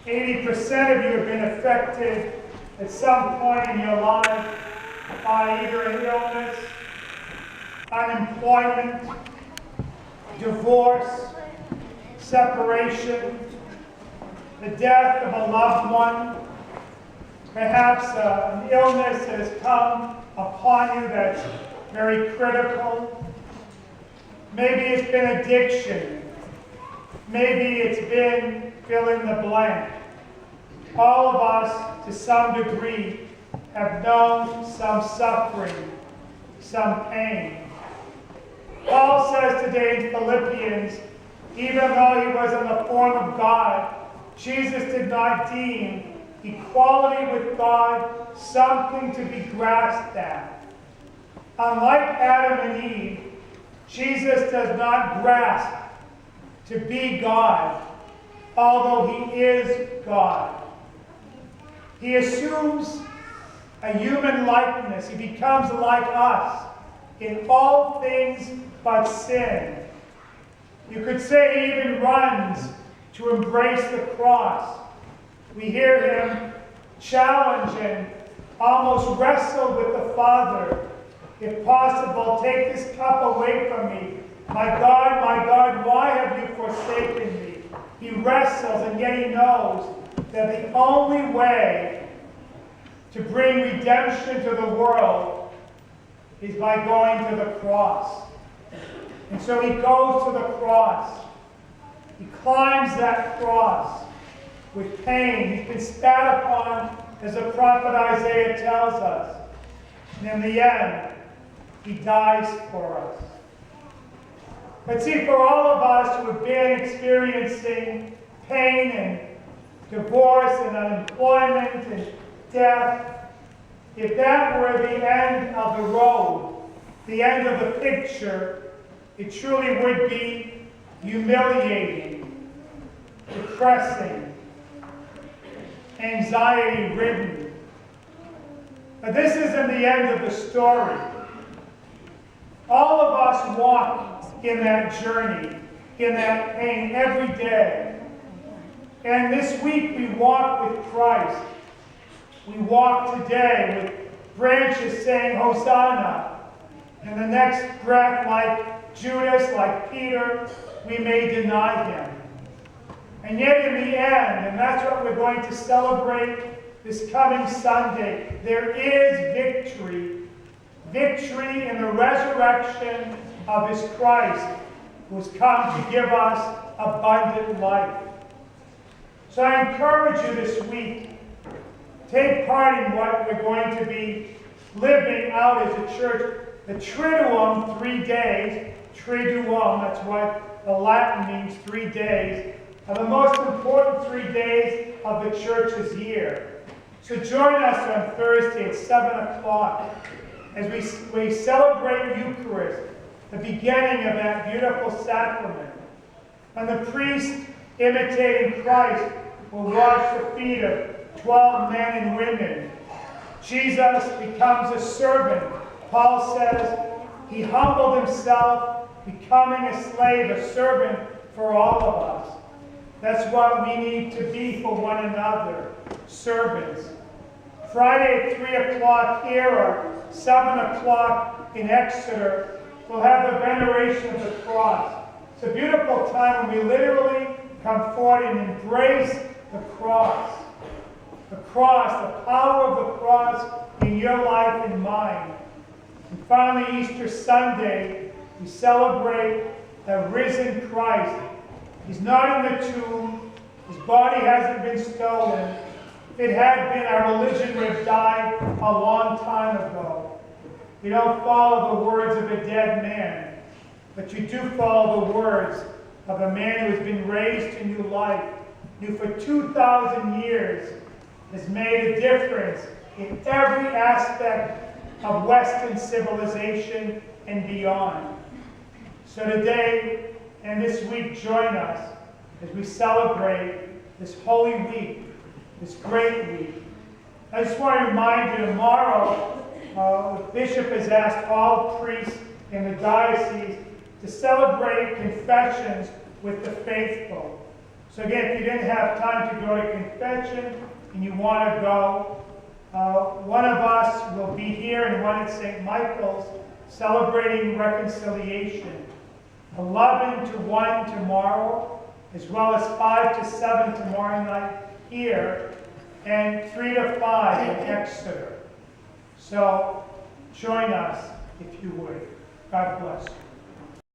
80% of you have been affected at some point in your life by either an illness, unemployment, divorce, separation, the death of a loved one, perhaps an illness that has come upon you that's very critical. Maybe it's been addiction. Maybe it's been fill in the blank. All of us, to some degree, have known some suffering, some pain. Paul says today in Philippians, even though he was in the form of God, Jesus did not deem equality with God something to be grasped at. Unlike Adam and Eve, Jesus does not grasp to be God, although he is God. He assumes a human likeness. He becomes like us in all things but sin. You could say he even runs to embrace the cross. We hear him challenge and almost wrestle with the Father. If possible, take this cup away from me. My God, why have you forsaken me? He wrestles, and yet he knows that the only way to bring redemption to the world is by going to the cross. And so he goes to the cross. He climbs that cross with pain. He's been spat upon, as the prophet Isaiah tells us. And in the end, he dies for us. But see, for all of us who have been experiencing pain and divorce and unemployment and death, if that were the end of the road, the end of the picture, it truly would be humiliating, depressing, anxiety-ridden. But this isn't the end of the story. All of us walk in that journey, in that pain every day. And this week we walk with Christ. We walk today with branches saying, Hosanna. And the next breath, like Judas, like Peter, we may deny him. And yet in the end, and that's what we're going to celebrate this coming Sunday, there is victory. Victory in the resurrection of his Christ, who has come to give us abundant life. So I encourage you this week, take part in what we're going to be living out as a church. The Triduum, 3 days, Triduum, that's what the Latin means, 3 days, are the most important 3 days of the church's year. So join us on Thursday at 7 o'clock as we celebrate Eucharist, the beginning of that beautiful sacrament. And the priest, imitating Christ, will wash the feet of 12 men and women. Jesus becomes a servant. Paul says he humbled himself, becoming a slave, a servant for all of us. That's what we need to be for one another, servants. Friday at 3 o'clock here, or 7 o'clock in Exeter, we'll have the veneration of the cross. It's a beautiful time when we literally come forward and embrace the cross. The cross, the power of the cross in your life and mine. And finally, Easter Sunday, we celebrate the risen Christ. He's not in the tomb. His body hasn't been stolen. If it had been, our religion would have died a long time ago. You don't follow the words of a dead man, but you do follow the words of a man who has been raised to new life, who for 2,000 years has made a difference in every aspect of Western civilization and beyond. So today and this week, join us as we celebrate this Holy Week, this great week. I just want to remind you, tomorrow, the bishop has asked all priests in the diocese to celebrate confessions with the faithful. So again, if you didn't have time to go to confession and you want to go, one of us will be here and one at St. Michael's celebrating reconciliation. 11 to 1 tomorrow, as well as 5 to 7 tomorrow night here, and 3 to 5 in Exeter. So join us if you would. God bless you.